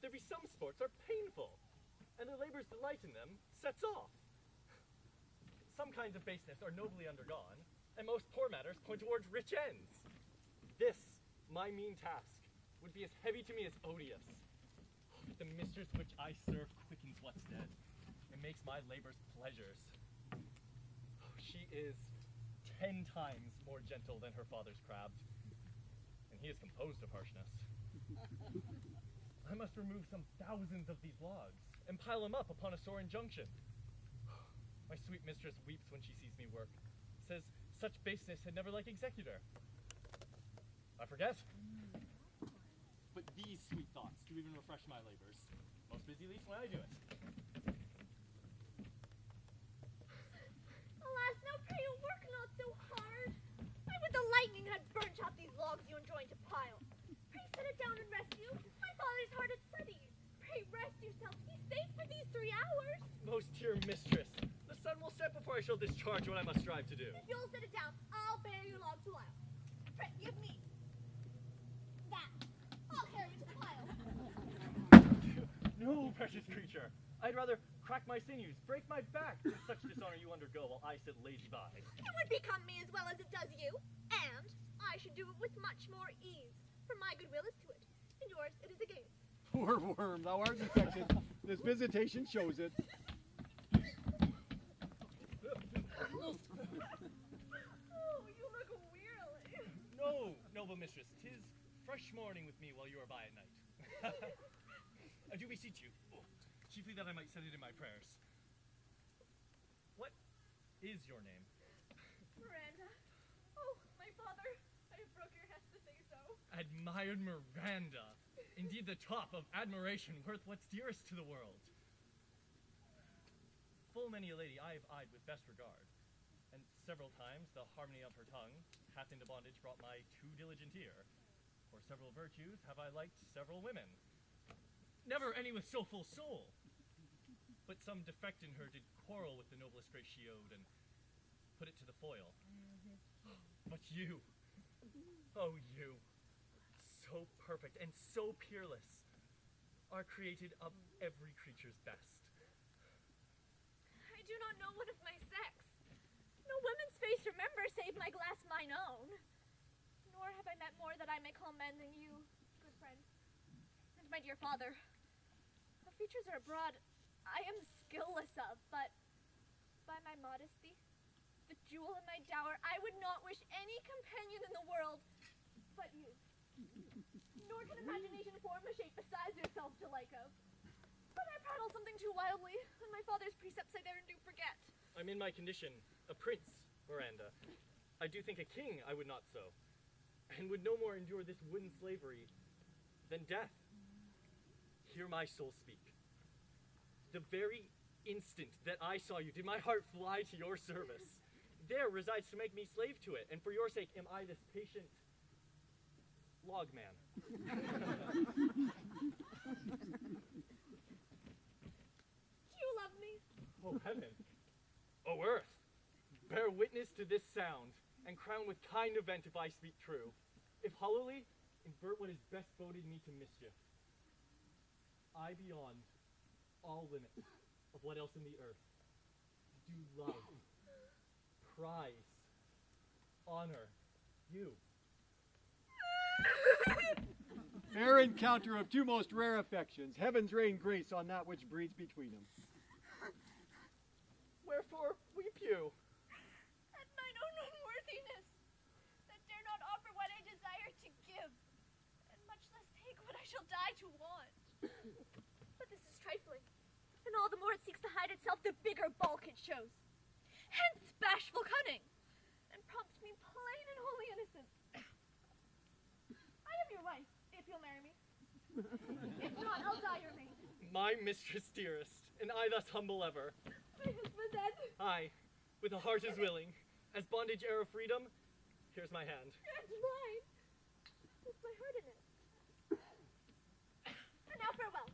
There be some sports are painful, and the labor's delight in them sets off. Some kinds of baseness are nobly undergone, and most poor matters point towards rich ends. This, my mean task, would be as heavy to me as odious. The mistress which I serve quickens what's dead, and makes my labors pleasures. She is 10 times more gentle than her father's crabbed, and he is composed of harshness. I must remove some thousands of these logs, and pile them up upon a sore injunction. My sweet mistress weeps when she sees me work, says such baseness had never like executor. I forget. But these sweet thoughts do even refresh my labors. Most busy least when I do it. Alas, now pray you work not so hard. Why would the lightning had burnt out these logs you enjoin to pile? Pray sit it down and rest you. My father's hard at study. Pray rest yourself. He's safe for these 3 hours. Most dear mistress, the sun will set before I shall discharge what I must strive to do. If you'll sit it down, I'll bear your logs a while. Pray, give me that. I'll carry you to the pile. No, precious creature. I'd rather crack my sinews, break my back, than such dishonor you undergo while I sit lazy by. It would become me as well as it does you, and I should do it with much more ease, for my goodwill is to it, and yours it is against. Poor worm, thou art infected. This visitation shows it. Oh, you look wearily. No, noble mistress, 'tis fresh morning with me while you are by at night. I do beseech you, chiefly that I might set it in my prayers. What is your name? Miranda. Oh, my father, I have broke your hest to say so. Admired Miranda. Indeed the top of admiration, worth what's dearest to the world. Full many a lady I have eyed with best regard, and several times the harmony of her tongue hath into bondage brought my too diligent ear. For several virtues have I liked several women. Never any with so full soul. But some defect in her did quarrel with the noblest grace she owed, and put it to the foil. But you, oh you, so perfect and so peerless, are created of every creature's best. I do not know one of my sex. No woman's face remember save my glass mine own. Nor have I met more that I may call men than you, good friend, and my dear father. The features are abroad I am skillless of, but by my modesty, the jewel in my dower, I would not wish any companion in the world but you. Nor can imagination form a shape besides yourself to like of. But I prattle something too wildly, and my father's precepts I there and do forget. I'm in my condition a prince, Miranda. I do think a king I would not so, and would no more endure this wooden slavery than death. Hear my soul speak. The very instant that I saw you did my heart fly to your service. There resides to make me slave to it, and for your sake am I this patient log man. You love me. Oh heaven, oh earth, bear witness to this sound, and crown with kind event if I speak true. If hollowly, invert what is best boded me to mischief. I beyond all limits of what else in the earth do love, prize, honor you. Fair encounter of two most rare affections. Heaven's rain grace on that which breeds between them. Wherefore weep you? At mine own unworthiness, that dare not offer what I desire to give, and much less take what I shall die to want. But this is trifling, and all the more it seeks to hide itself, the bigger bulk it shows. Hence bashful cunning, and prompts me plain and holy innocence. I am your wife, if you'll marry me. If not, I'll die your maid. My mistress dearest, and I thus humble ever. My husband then. I, with a heart as willing, as bondage ere of freedom, here's my hand. And mine. With my heart in it. And now farewell.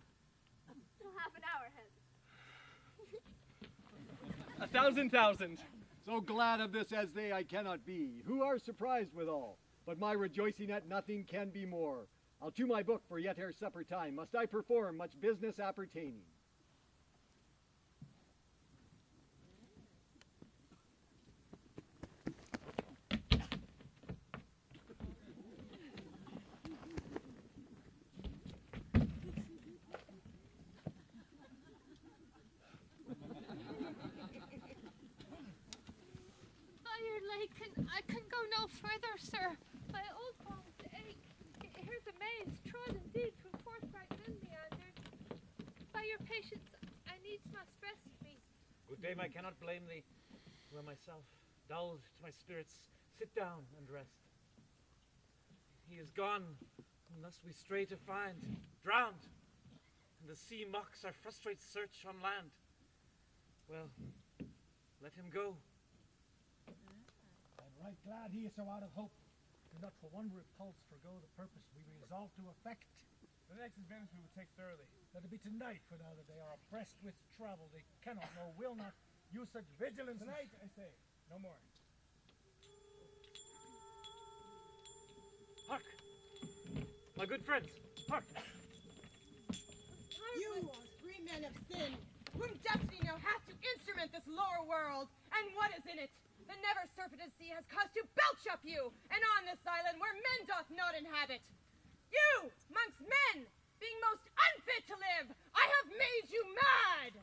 1,000,000. So glad of this as they I cannot be, who are surprised withal. But my rejoicing at nothing can be more. I'll to my book, for yet ere supper time must I perform much business appertaining. I can go no further, sir. My old bones ache. Here's a maze, trod indeed from forthright men meandered. By your patience, I needs must rest me. Good Dame, I cannot blame thee. Were myself dulled to my spirits, sit down and rest. He is gone, and thus we stray to find, drowned, and the sea mocks our frustrate search on land. Well, let him go. Right glad he is so out of hope. Do not for one repulse forgo the purpose we resolve to effect. The next advantage we will take thoroughly. Let it be tonight, for now that they are oppressed with travel, they cannot nor will not use such vigilance. Tonight, I say, no more. Hark! My good friends, hark! You are three men of sin, whom destiny now hath to instrument this lower world, and what is in it? The never-surfeited sea has caused to belch up you, and on this island where men doth not inhabit. You, amongst men, being most unfit to live, I have made you mad!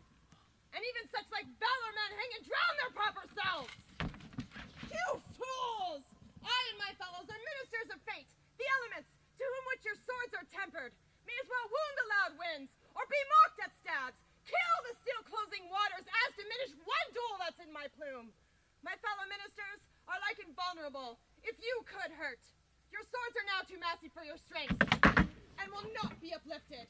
And even such like valor men hang and drown their proper selves! You fools! I and my fellows are ministers of fate, the elements, to whom which your swords are tempered, may as well wound the loud winds, or be mocked at stabs, kill the still-closing waters, as diminish one duel that's in my plume. My fellow ministers are like invulnerable. If you could hurt, your swords are now too massy for your strength, and will not be uplifted.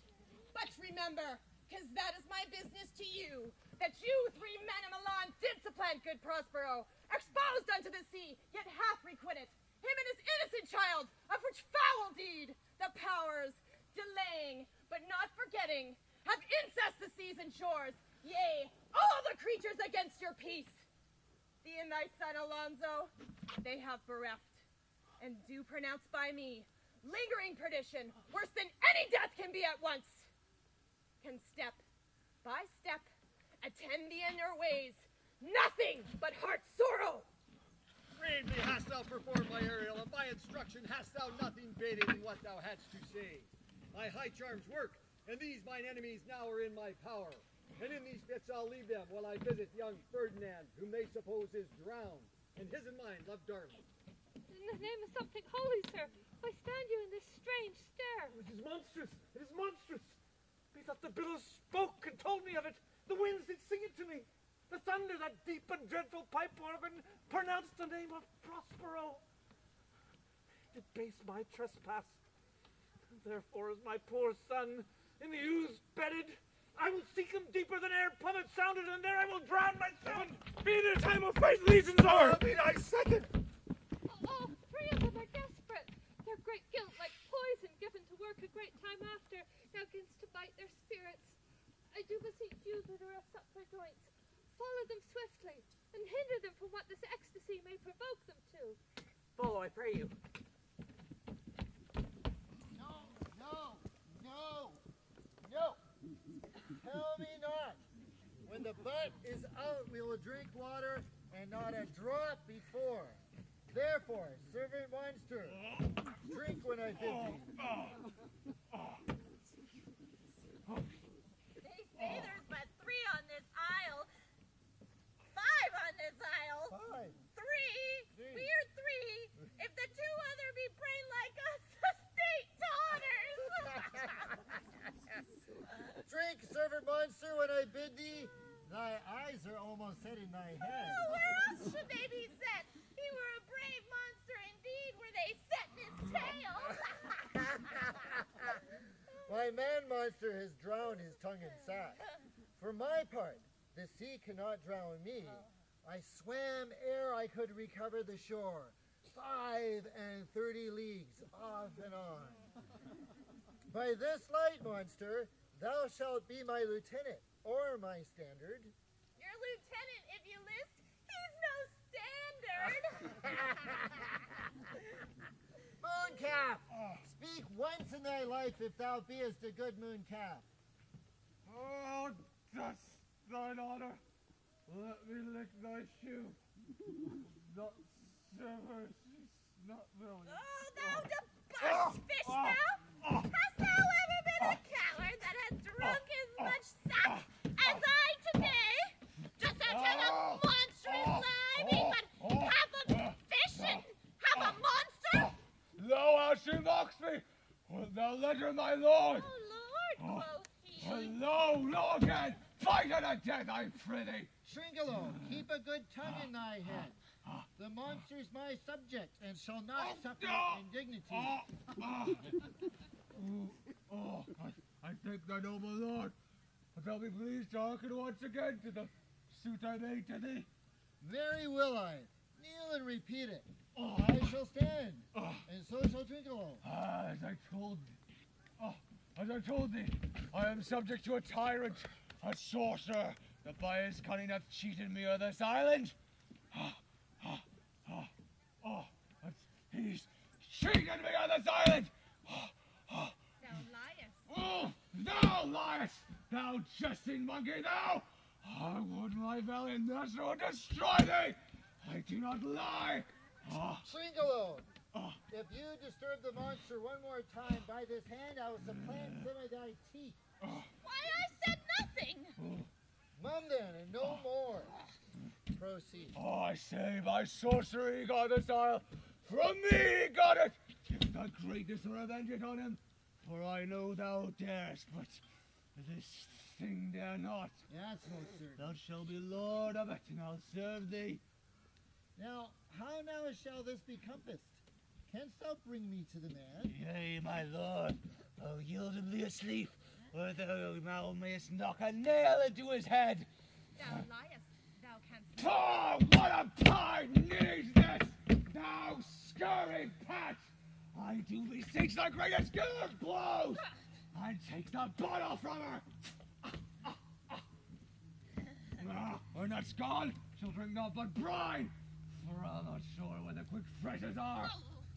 But remember, 'cause that is my business to you, that you three men of Milan did supplant good Prospero, exposed unto the sea, yet half requited, him and his innocent child, of which foul deed the powers, delaying, but not forgetting, have incest the seas and shores, yea, all the creatures against your peace. Thee and thy son Alonso, they have bereft, and do pronounce by me, lingering perdition, worse than any death can be at once. Can step by step attend thee in your ways, nothing but heart sorrow. Bravely hast thou performed, my Ariel, and by instruction hast thou nothing bated in what thou hadst to say. My high charms work, and these mine enemies now are in my power. And in these fits I'll leave them while I visit young Ferdinand, whom they suppose is drowned, and his and mine love darling. In the name of something holy, sir, why stand you in this strange stare? It is monstrous! It is monstrous! Methought the billows spoke and told me of it. The winds did sing it to me. The thunder, that deep and dreadful pipe organ, pronounced the name of Prospero. It did base my trespass. Therefore is my poor son in the ooze bedded. I will seek him deeper than e'er plummet sounded, and there I will drown my son. Be the time of fight, legions are! Be thy second! All three of them are desperate. Their great guilt, like poison given to work a great time after, now begins to bite their spirits. I do beseech you that are of supper joints, follow them swiftly, and hinder them from what this ecstasy may provoke them to. Follow, I pray you. No, no, no, no. Tell me not. When the butt is out, we will drink water and not a drop before. Therefore, servant Weinster, drink when I bid thee. They say there's but 3 on this isle. 5 on this isle. 5. 3. We're 3. If the 2 other be brain like us, the state honors. Drink, servant monster, when I bid thee. Thy eyes are almost set in thy head. Oh, where else should they be set? He were a brave monster indeed, were they set in his tail. My man monster has drowned his tongue in sack. For my part, the sea cannot drown me. I swam ere I could recover the shore, 35 leagues off and on. By this light, monster, thou shalt be my lieutenant, or my standard. lieutenant if you list. He's no standard. Mooncalf! Speak once in thy life if thou beest a good mooncalf. Oh, that's thine honor. Let me lick thy shoe. Not silver, not really. Oh, thou debauched fish, thou! Hast thou ever been a coward that has drunk as much sack as I today? Just to tell a monstrous lie, being but half a fish and half a monster? Thou hast she mocks me. Wilt thou let her, my lord? Oh, Lord, quoth he. Hello, no again. Fight her to death, I prithee. Shrinkalo, keep a good tongue in thy head. The monster's my subject, and shall not suffer indignity. I thank thy noble lord. But thou be pleased to hearken once again to the suit I made to thee. Very will I. Kneel and repeat it. I shall stand, and so shall Shrinkalo. As I told thee, I am subject to a tyrant, a sorcerer, that by his cunning hath cheated me of this island. He's cheated me of this island! Thou liest. Thou liest! Thou jesting monkey, thou! I would my valiant master would destroy thee! I do not lie! Shrinkalo, if you disturb the monster one more time by this hand, I will supplant some of thy teeth. Why, I said nothing. Mum then, and no more. Proceed. I say, by sorcery he got this isle. From me he got it. If thy greatness will avenge it on him, for I know thou darest, but this thing dare not. That's most certain. Thou shalt be lord of it, and I'll serve thee. Now, how now shall this be compassed? Canst thou bring me to the man? Yea, my lord, I'll yield him thee asleep, or thou mayest knock a nail into his head. Thou liest. Thou canst Oh, what a pie needs this! Thou scurry pat! I do beseech thy greatest skill of blows! And take the bottle from her! When that's gone, she'll drink naught but brine, for I'm not sure where the quick freshers are.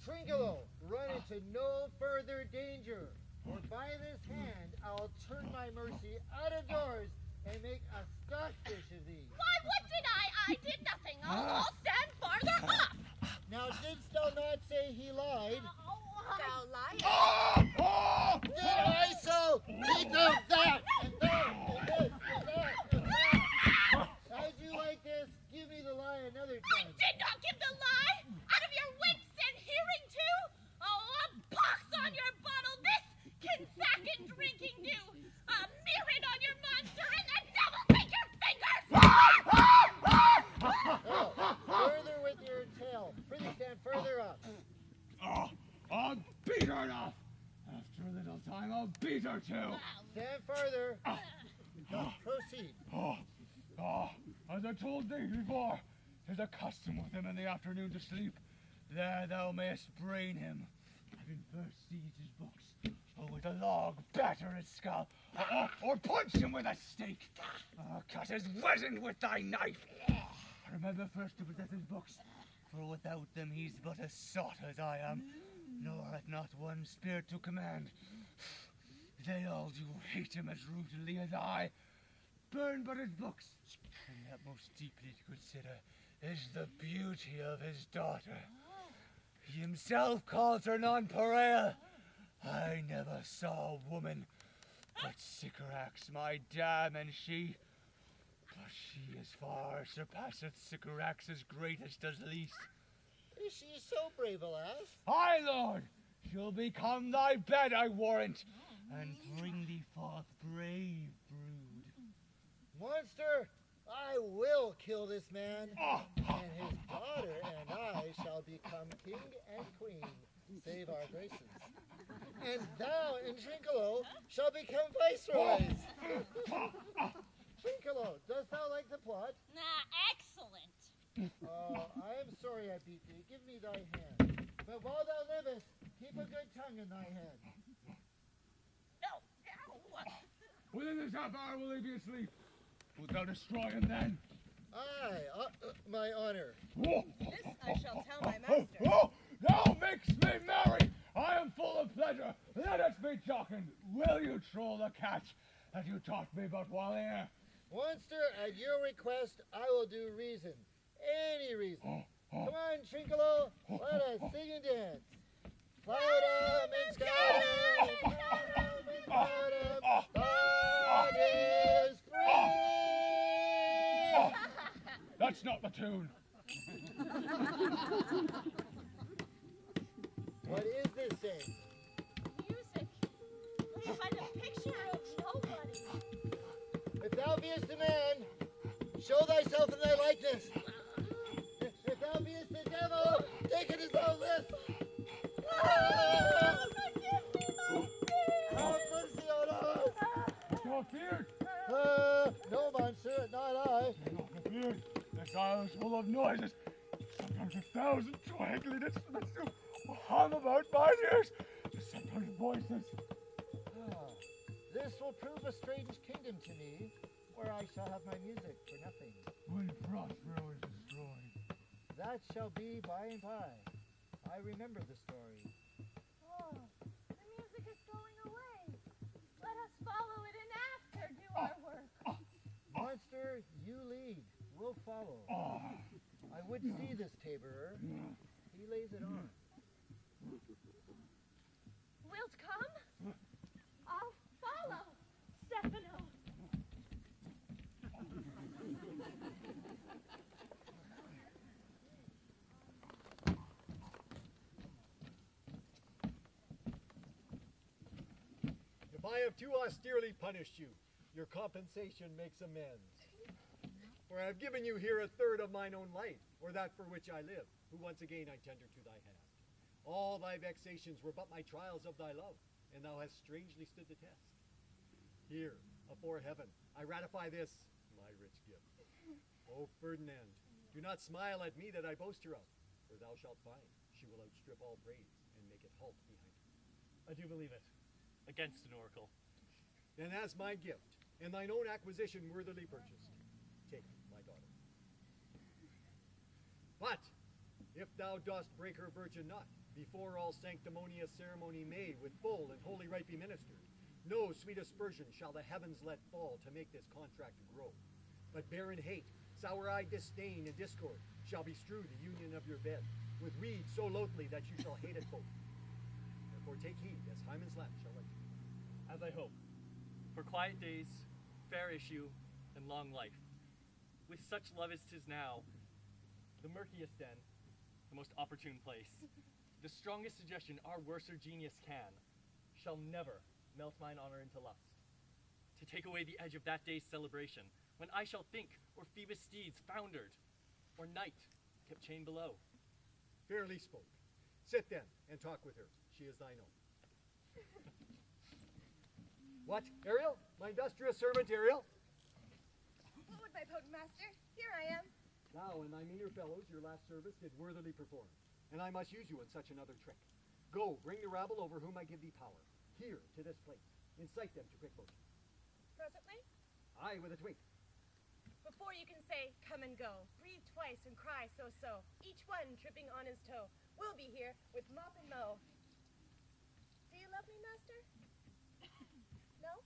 Shrinkalo, run into no further danger, for by this hand I'll turn my mercy out of doors and make a stockfish of thee. Why, what did I? I did nothing. I'll stand farther up. Now, didst thou not say he lied? Thou liest. Did I so? Take note that, and that, and this, and that, and that. As you like this, give me the lie another I time. did not give the lie. Out of your wits and hearing too. Oh, a box on your bottle. This can sack and drinking do. A mirror on your monster, and the devil take your fingers. Further with your tail. Pretty stand further up. I'll beat her enough! After a little time, I'll beat her too! Stand further. Proceed. As I told thee before, 'tis a custom with him in the afternoon to sleep. There thou mayest brain him, having first seized his books, or with a log batter his skull, or punch him with a stake, or cut his weapon with thy knife. Remember first to possess his books, for without them he's but a sot as I am, nor hath not one spirit to command. They all do hate him as rootedly as I. Burn but his books, and yet most deeply to consider is the beauty of his daughter. He himself calls her nonpareil. I never saw a woman but Sycorax, my dam, and she. But she as far surpasseth Sycorax's greatest as least. Is she so brave, alas? Aye, lord, she'll become thy bed, I warrant, and bring thee forth brave brood. Monster, I will kill this man, and his daughter and I shall become king and queen, save our graces. And thou and Shrinkalo shall become viceroys. Shrinkalo, dost thou like the plot? Excellent. I am sorry I beat thee. Give me thy hand. But while thou livest, keep a good tongue in thy head. No. Within this half hour will he be asleep. Wilt thou destroy him then? Aye, my honor. This I shall tell my master. Thou makes me merry. I am full of pleasure. Let us be talking. Will you troll the catch that you taught me about while here? Monster, at your request, I will do reason. Any reason. Come on, Trinkalo, let us sing and dance. Cloudum and Scotum, Cloudum and Cloudum, God is free! That's not the tune. What is this saying? Music. Played by the picture of nobody. If thou beest a man, show thyself in thy likeness. If thou beest the devil, take it as thou list. Forgive me, my Have mercy on us! Not feared. No, monster, not I. Not feared. This isle is full of noises. Sometimes 1,000 twinkling instruments do hum about my ears. Sometimes voices. This will prove a strange kingdom to me, where I shall have my music for nothing. When Prospero is destroyed. That shall be by and by. I remember the story. Oh, the music is going away. Let us follow it and after do our work. Monster, you lead. We'll follow. I would see this taborer. He lays it on. Wilt come? I'll follow, Stefano. If I have too austerely punished you, your compensation makes amends. For I have given you here a third of mine own life, or that for which I live, who once again I tender to thy hand. All thy vexations were but my trials of thy love, and thou hast strangely stood the test. Here, afore heaven, I ratify this, my rich gift. O Ferdinand, do not smile at me that I boast her of, for thou shalt find she will outstrip all praise and make it halt behind her. I do believe it. Against an oracle. Then as my gift, and thine own acquisition worthily purchased, take my daughter. But, if thou dost break her virgin not, before all sanctimonious ceremony made with full and holy rite be ministered, no sweet aspersion shall the heavens let fall to make this contract grow. But barren hate, sour-eyed disdain, and discord shall bestrew the union of your bed, with weeds so loathly that you shall hate it both. Therefore take heed, as Hymen's lamp shall light you. As I hope. For quiet days, fair issue, and long life. With such love as 'tis now, the murkiest den, the most opportune place, the strongest suggestion our worser genius can, shall never melt mine honor into lust. To take away the edge of that day's celebration, when I shall think, or Phoebus' steeds foundered, or night kept chained below. Fairly spoke. Sit then, and talk with her. She is thine own. What, Ariel? My industrious servant, Ariel? What would my potent master? Here I am. Thou and thy meaner fellows your last service did worthily perform, and I must use you in such another trick. Go, bring the rabble over whom I give thee power, here to this place. Incite them to quick motion. Presently, Aye, with a twink. before you can say, come and go, breathe twice and cry so-so, each one tripping on his toe. We'll be here with mop and mow. Do you love me, master? No?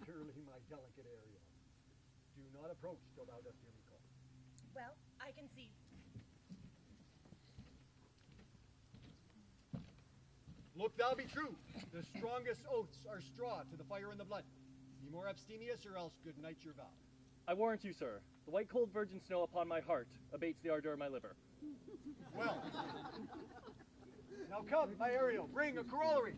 Dearly, my delicate Ariel. Do not approach till thou dost hear me call. Well, I can see. Look thou be true. The strongest oaths are straw to the fire and the blood. Be more abstemious, or else good night your vow. I warrant you, sir, the white cold virgin snow upon my heart abates the ardor of my liver. Well. Now come, my Ariel, bring a corollary.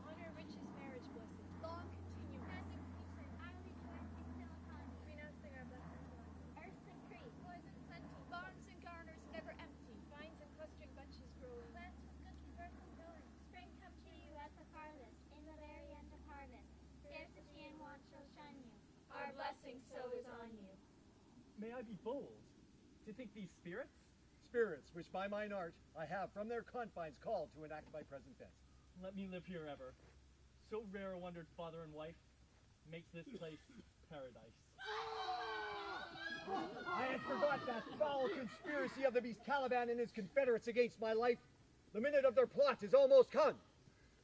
Honor, riches, marriage, blessed. Long continue. Blessing, peace, and highly blessed still upon you. Renouncing our blessings once. Earth and creek, poison plenty. Barns and garners never empty. Vines and clustering bunches grow may I be bold to think these spirits? Spirits, which by mine art I have from their confines called to enact my present bent. Let me live here ever. So rare a wondered father and wife makes this place paradise. I had forgot that foul conspiracy of the beast Caliban and his confederates against my life. The minute of their plot is almost come.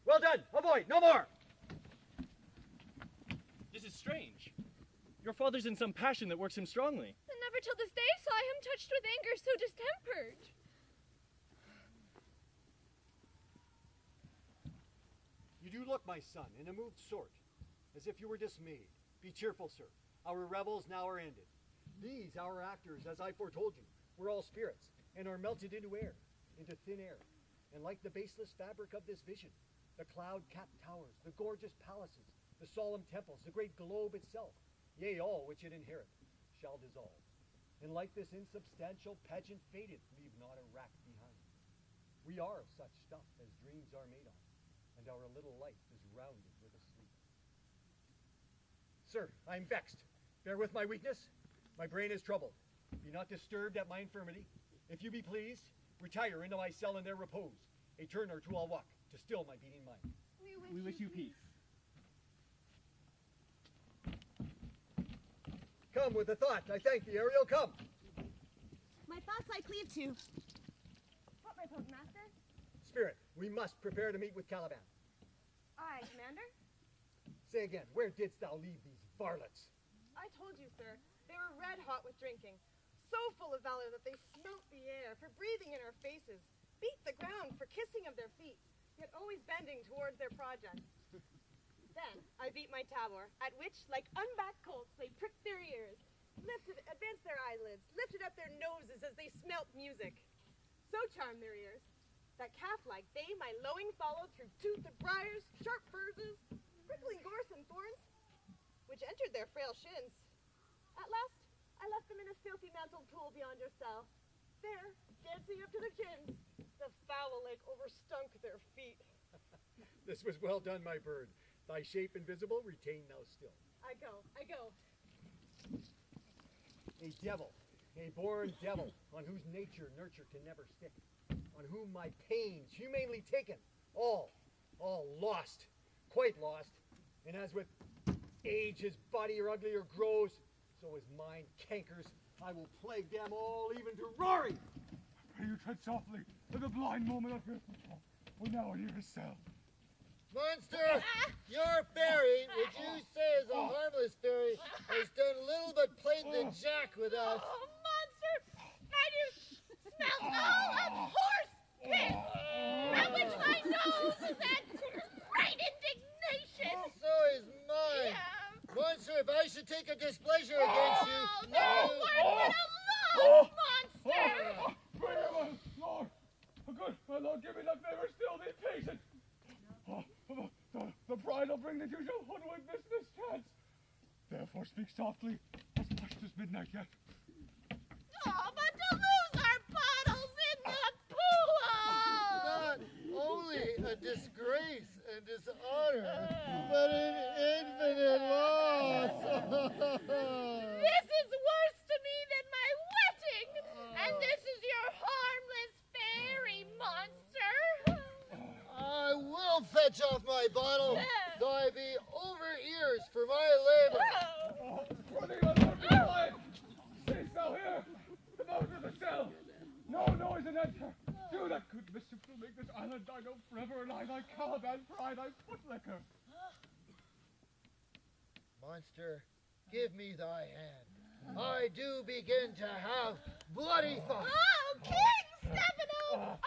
Well done, avoid, no more! This is strange. Your father's in some passion that works him strongly. And never till this day saw him touched with anger so distempered. You do look, my son, in a moved sort, as if you were dismayed. Be cheerful, sir. Our revels now are ended. These, our actors, as I foretold you, were all spirits, and are melted into air, into thin air. And like the baseless fabric of this vision, the cloud-capped towers, the gorgeous palaces, the solemn temples, the great globe itself, yea, all which it inherit, shall dissolve. And like this insubstantial pageant faded, leave not a rack behind. We are such stuff as dreams are made of, and our little life is rounded with a sleep. Sir, I am vexed. Bear with my weakness. My brain is troubled. Be not disturbed at my infirmity. If you be pleased, retire into my cell in their repose. A turn or two I'll walk, to still my beating mind. We wish you peace. Come with a thought. I thank thee, Ariel. Come. My thoughts I cleave to. What repose, master? Spirit, we must prepare to meet with Caliban. Aye, commander. Say again, where didst thou leave these varlets? I told you, sir. They were red hot with drinking. So full of valor that they smelt the air for breathing in our faces, beat the ground for kissing of their feet, yet always bending towards their project. Then I beat my tabor, at which, like unbacked colts, they pricked their ears, advanced their eyelids, lifted up their noses as they smelt music. So charmed their ears, that calf-like they my lowing followed through tooth of briars, sharp furzes, prickling gorse and thorns, which entered their frail shins. At last, I left them in a filthy mantled pool beyond your cell. There, dancing up to their chins, the foul lake overstunk their feet. This was well done, my bird. Thy shape invisible, retain thou still. I go. A devil, a born devil, on whose nature nurture can never stick, on whom my pains humanely taken, all lost, quite lost, and as with age his body uglier grows, so his mind cankers. I will plague them all, even to roaring. Pray you tread softly, for the blind moment of your footfall will now near his cell. Monster, your fairy, which you say is a harmless fairy, has done little but play the jack with us. Oh, monster! I do smell all of horse piss! At which my nose is at great indignation! So is mine. Yeah. Monster, if I should take a displeasure against you, No word but a loss, monster! Pray him, Lord! Good, my Lord, give me the favor still, be patient! The bride will bring that you shall hoodwink this mischance. Therefore speak softly, as much as midnight yet. Oh, but to lose our bottles in the pool! not only a disgrace and dishonor, but an infinite loss. This is worse to me than my wedding, and this is your harmless fairy monster. I will fetch off my bottle, though I be over ears for my labor. Running, my Lord, be quiet! Cease thou here! Come out of the cell! No noise and enter! Do that good mischief to make this island I know forever, and I thy Caliban pride thy foot liquor. Monster, give me thy hand. I do begin to have bloody thoughts. Oh, King Stefano! Oh,